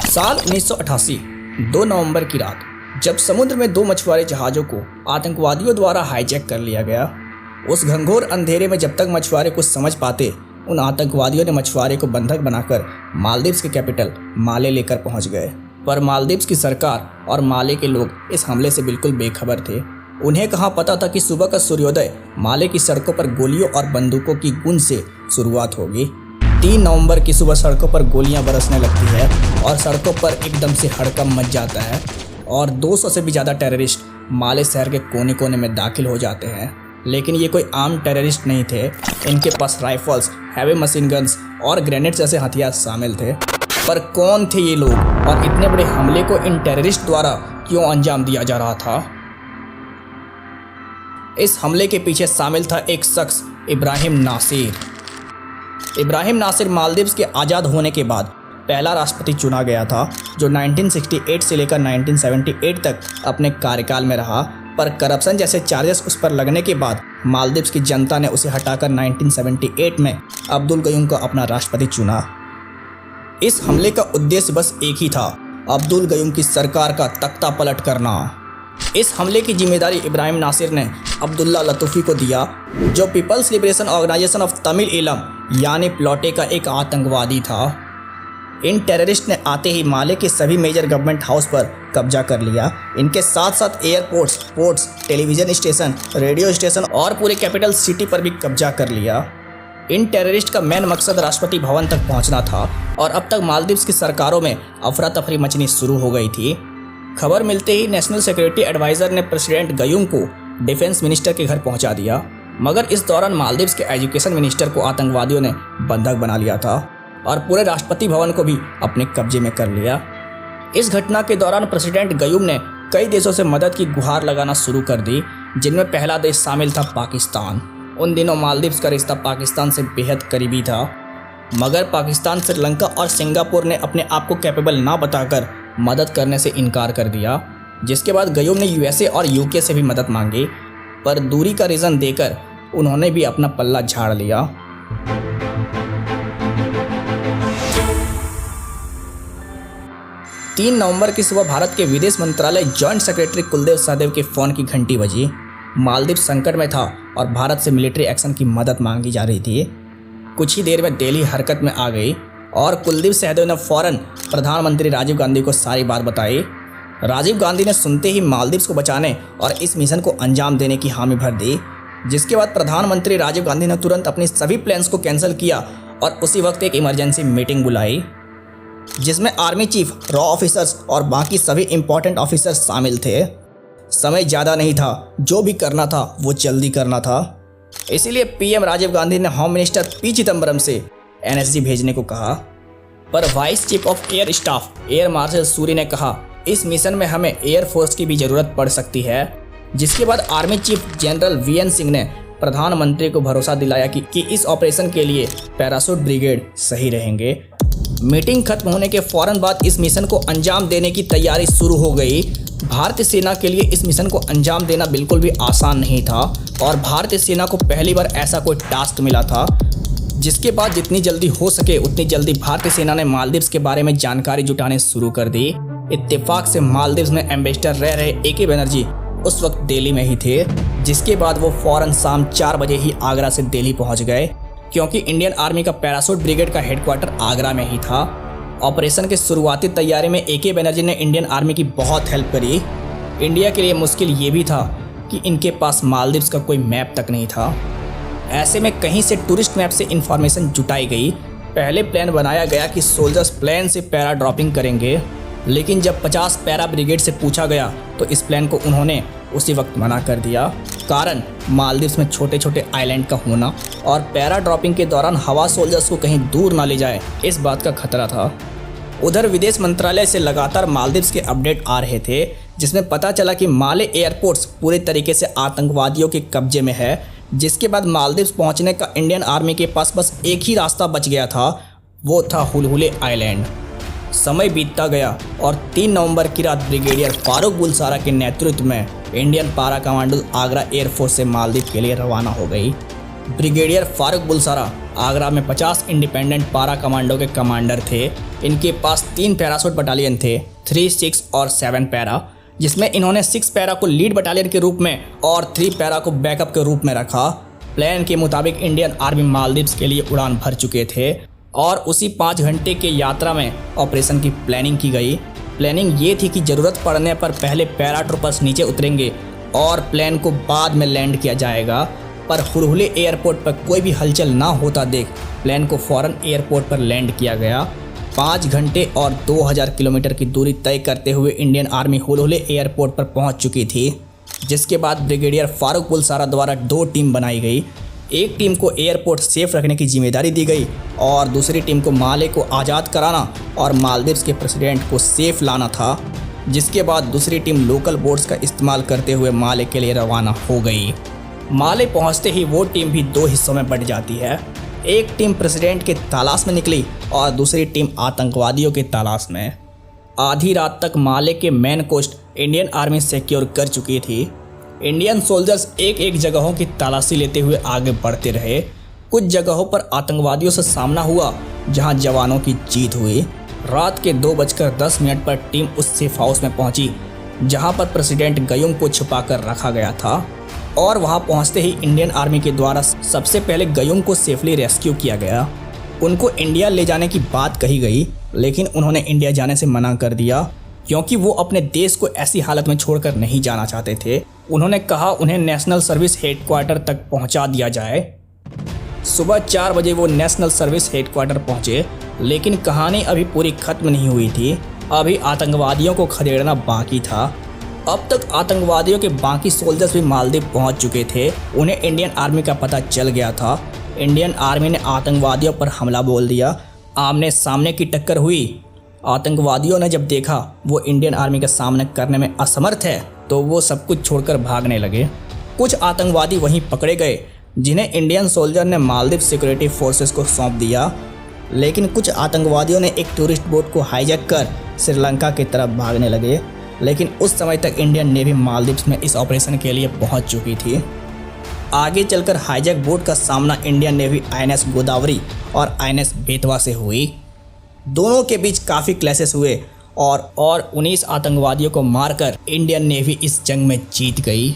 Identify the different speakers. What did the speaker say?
Speaker 1: साल 1988 2 नवंबर की रात, जब समुद्र में 2 मछुआरे जहाज़ों को आतंकवादियों द्वारा हाईजैक कर लिया गया। उस घंघोर अंधेरे में जब तक मछुआरे कुछ समझ पाते, उन आतंकवादियों ने मछुआरे को बंधक बनाकर मालदीव्स के कैपिटल माले लेकर पहुंच गए। पर मालदीव्स की सरकार और माले के लोग इस हमले से बिल्कुल बेखबर थे। उन्हें कहाँ पता था कि सुबह का सूर्योदय माले की सड़कों पर गोलियों और बंदूकों की गूंज से शुरुआत होगी। 3 नवंबर की सुबह सड़कों पर गोलियां बरसने लगती है और सड़कों पर एकदम से हड़कंप मच जाता है और 200 से भी ज़्यादा टेररिस्ट माले शहर के कोने कोने में दाखिल हो जाते हैं। लेकिन ये कोई आम टेररिस्ट नहीं थे। इनके पास राइफल्स, हैवी मशीन गन्स और ग्रेनेड्स जैसे हथियार शामिल थे। पर कौन थे ये लोग और इतने बड़े हमले को इन टेररिस्ट द्वारा क्यों अंजाम दिया जा रहा था? इस हमले के पीछे शामिल था एक शख्स, इब्राहिम नासिर। इब्राहिम नासिर मालदीव्स के आज़ाद होने के बाद पहला राष्ट्रपति चुना गया था, जो 1968 से लेकर 1978 तक अपने कार्यकाल में रहा। पर करप्शन जैसे चार्जेस उस पर लगने के बाद मालदीव्स की जनता ने उसे हटाकर 1978 में अब्दुल गयूम को अपना राष्ट्रपति चुना। इस हमले का उद्देश्य बस एक ही था, अब्दुल गयूम की सरकार का तख्ता पलट करना। इस हमले की जिम्मेदारी इब्राहिम नासिर ने अब्दुल्ला लतूफ़ी को दिया, जो People's Liberation Organisation of Tamil Eelam यानी प्लॉटे का एक आतंकवादी था। इन टेररिस्ट ने आते ही माले के सभी मेजर गवर्नमेंट हाउस पर कब्जा कर लिया। इनके साथ साथ airports, ports, television station, radio station और पूरे कैपिटल सिटी पर भी कब्जा कर लिया। इन टेररिस्ट का मेन मकसद राष्ट्रपति भवन तक पहुंचना था और अब तक मालदीव्स की सरकारों में अफरा तफरी मचनी शुरू हो गई थी। खबर मिलते ही नेशनल सिक्योरिटी एडवाइज़र ने प्रेसिडेंट गयूम को डिफेंस मिनिस्टर के घर पहुंचा दिया, मगर इस दौरान मालदीव्स के एजुकेशन मिनिस्टर को आतंकवादियों ने बंधक बना लिया था और पूरे राष्ट्रपति भवन को भी अपने कब्जे में कर लिया। इस घटना के दौरान प्रेसिडेंट गयूम ने कई देशों से मदद की गुहार लगाना शुरू कर दी, जिनमें पहला देश शामिल था पाकिस्तान। उन दिनों मालदीव्स का रिश्ता पाकिस्तान से बेहद करीबी था, मगर पाकिस्तान, श्रीलंका और सिंगापुर ने अपने आप को कैपेबल ना बताकर मदद करने से इनकार कर दिया। जिसके बाद गयूम ने यूएसए और यूके से भी मदद मांगी, पर दूरी का रीज़न देकर उन्होंने भी अपना पल्ला झाड़ लिया। तीन नवंबर की सुबह भारत के विदेश मंत्रालय जॉइंट सेक्रेटरी कुलदेव सहदेव के फ़ोन की घंटी बजी। मालदीव संकट में था और भारत से मिलिट्री एक्शन की मदद मांगी जा रही थी। कुछ ही देर में दिल्ली हरकत में आ गई और कुलदीप सहदेव ने फौरन प्रधानमंत्री राजीव गांधी को सारी बात बताई। राजीव गांधी ने सुनते ही मालदीव्स को बचाने और इस मिशन को अंजाम देने की हामी भर दी। जिसके बाद प्रधानमंत्री राजीव गांधी ने तुरंत अपनी सभी प्लान्स को कैंसिल किया और उसी वक्त एक इमरजेंसी मीटिंग बुलाई, जिसमें आर्मी चीफ, रॉ ऑफिसर्स और बाकी सभी इंपॉर्टेंट ऑफिसर्स शामिल थे। समय ज़्यादा नहीं था, जो भी करना था वो जल्दी करना था। इसीलिए पीएम राजीव गांधी ने होम मिनिस्टर पी चिदम्बरम से एनएसजी भेजने को कहा। पर vice chief of air staff air marshal Suri ने कहा, इस मिशन में हमें एयरफोर्स की भी ज़रूरत पड़ सकती है। जिसके बाद army chief general VN Singh ने प्रधानमंत्री को भरोसा दिलाया कि इस ऑपरेशन के लिए पैराशूट ब्रिगेड सही रहेंगे। मीटिंग खत्म होने के फौरन बाद इस मिशन को अंजाम देने की तैयारी शुरू हो गई। भारतीय सेना के लिए इस मिशन को अंजाम देना बिल्कुल भी आसान नहीं था और भारतीय सेना को पहली बार ऐसा कोई टास्क मिला था। जिसके बाद जितनी जल्दी हो सके उतनी जल्दी भारतीय सेना ने मालदीव्स के बारे में जानकारी जुटाने शुरू कर दी। इत्तेफाक से मालदीव्स में एम्बेसडर रह रहे एके बनर्जी उस वक्त दिल्ली में ही थे। जिसके बाद वो फौरन शाम 4 बजे ही आगरा से दिल्ली पहुंच गए, क्योंकि इंडियन आर्मी का पैराशूट ब्रिगेड का हेडक्वार्टर आगरा में ही था। ऑपरेशन के शुरुआती तैयारी में एके बनर्जी ने इंडियन आर्मी की बहुत हेल्प करी। इंडिया के लिए मुश्किल ये भी था कि इनके पास मालदीव्स का कोई मैप तक नहीं था। ऐसे में कहीं से टूरिस्ट मैप से इंफॉर्मेशन जुटाई गई। पहले प्लान बनाया गया कि सोल्जर्स प्लेन से पैरा ड्रॉपिंग करेंगे, लेकिन जब 50 पैरा ब्रिगेड से पूछा गया तो इस प्लान को उन्होंने उसी वक्त मना कर दिया। कारण मालदीव्स में छोटे छोटे आइलैंड का होना और पैरा ड्रॉपिंग के दौरान हवा सोल्जर्स को कहीं दूर ना ले जाए, इस बात का खतरा था। उधर विदेश मंत्रालय से लगातार मालदीव्स के अपडेट आ रहे थे, जिसमें पता चला कि माले एयरपोर्ट्स पूरे तरीके से आतंकवादियों के कब्जे में है। जिसके बाद मालदीव्स पहुंचने का इंडियन आर्मी के पास बस एक ही रास्ता बच गया था, वो था हुलहुले आइलैंड। समय बीतता गया और 3 नवंबर की रात ब्रिगेडियर फारूक बुलसारा के नेतृत्व में इंडियन पारा कमांडो आगरा एयरफोर्स से मालदीव के लिए रवाना हो गई। ब्रिगेडियर फारूक बुलसारा आगरा में 50 इंडिपेंडेंट पारा कमांडो के कमांडर थे। इनके पास 3 पैराशूट बटालियन थे, 3, 6 और 7 पैरा, जिसमें इन्होंने 6 पैरा को लीड बटालियन के रूप में और 3 पैरा को बैकअप के रूप में रखा। प्लान के मुताबिक इंडियन आर्मी मालदीव्स के लिए उड़ान भर चुके थे और उसी 5 घंटे के यात्रा में ऑपरेशन की प्लानिंग की गई। प्लानिंग ये थी कि ज़रूरत पड़ने पर पहले पैराट्रूपर्स नीचे उतरेंगे और प्लेन को बाद में लैंड किया जाएगा, पर हुलहुले एयरपोर्ट पर कोई भी हलचल ना होता देख प्लेन को फ़ौरन एयरपोर्ट पर लैंड किया गया। 5 घंटे और 2000 किलोमीटर की दूरी तय करते हुए इंडियन आर्मी हुलहुले एयरपोर्ट पर पहुंच चुकी थी, जिसके बाद ब्रिगेडियर फारूक बुलसारा द्वारा 2 टीम बनाई गई। एक टीम को एयरपोर्ट सेफ रखने की जिम्मेदारी दी गई और दूसरी टीम को माले को आज़ाद कराना और मालदीव्स के प्रेसिडेंट को सेफ लाना था, जिसके बाद दूसरी टीम लोकल बोट्स का इस्तेमाल करते हुए माले के लिए रवाना हो गई। माले पहुंचते ही वो टीम भी 2 हिस्सों में बंट जाती है। एक टीम प्रेसिडेंट के तलाश में निकली और दूसरी टीम आतंकवादियों के तलाश में। आधी रात तक माले के main coast Indian army secure कर चुकी थी। इंडियन सोल्जर्स एक जगहों की तलाशी लेते हुए आगे बढ़ते रहे। कुछ जगहों पर आतंकवादियों से सामना हुआ जहां जवानों की जीत हुई। रात के 2:10 पर टीम उस सेफ हाउस में पहुंची जहां पर प्रेसिडेंट गयुम को छुपाकर रखा गया था और वहां पहुंचते ही इंडियन आर्मी के द्वारा सबसे पहले गयुम को सेफली रेस्क्यू किया गया। उनको इंडिया ले जाने की बात कही गई, लेकिन उन्होंने इंडिया जाने से मना कर दिया क्योंकि वो अपने देश को ऐसी हालत में छोड़कर नहीं जाना चाहते थे। उन्होंने कहा उन्हें नेशनल सर्विस हेडक्वार्टर तक पहुंचा दिया जाए। सुबह 4 बजे वो नेशनल सर्विस हेडक्वार्टर पहुंचे, लेकिन कहानी अभी पूरी खत्म नहीं हुई थी। अभी आतंकवादियों को खदेड़ना बाकी था। अब तक आतंकवादियों के बाकी सोल्जर्स भी मालदीव पहुंच चुके थे। उन्हें इंडियन आर्मी का पता चल गया था। इंडियन आर्मी ने आतंकवादियों पर हमला बोल दिया। आमने सामने की टक्कर हुई। आतंकवादियों ने जब देखा वो इंडियन आर्मी का सामना करने में असमर्थ है तो वो सब कुछ छोड़कर भागने लगे। कुछ आतंकवादी वहीं पकड़े गए जिन्हें इंडियन सोल्जर ने मालदीव सिक्योरिटी फोर्सेस को सौंप दिया, लेकिन कुछ आतंकवादियों ने एक टूरिस्ट बोट को हाईजैक कर श्रीलंका की तरफ भागने लगे। लेकिन उस समय तक इंडियन नेवी मालदीव्स में इस ऑपरेशन के लिए पहुंच चुकी थी। आगे चलकर हाईजैक बोट का सामना इंडियन नेवी INS गोदावरी और INS बेतवा से हुई। दोनों के बीच काफ़ी क्लैशेस हुए और 19 आतंकवादियों को मारकर इंडियन नेवी इस जंग में जीत गई।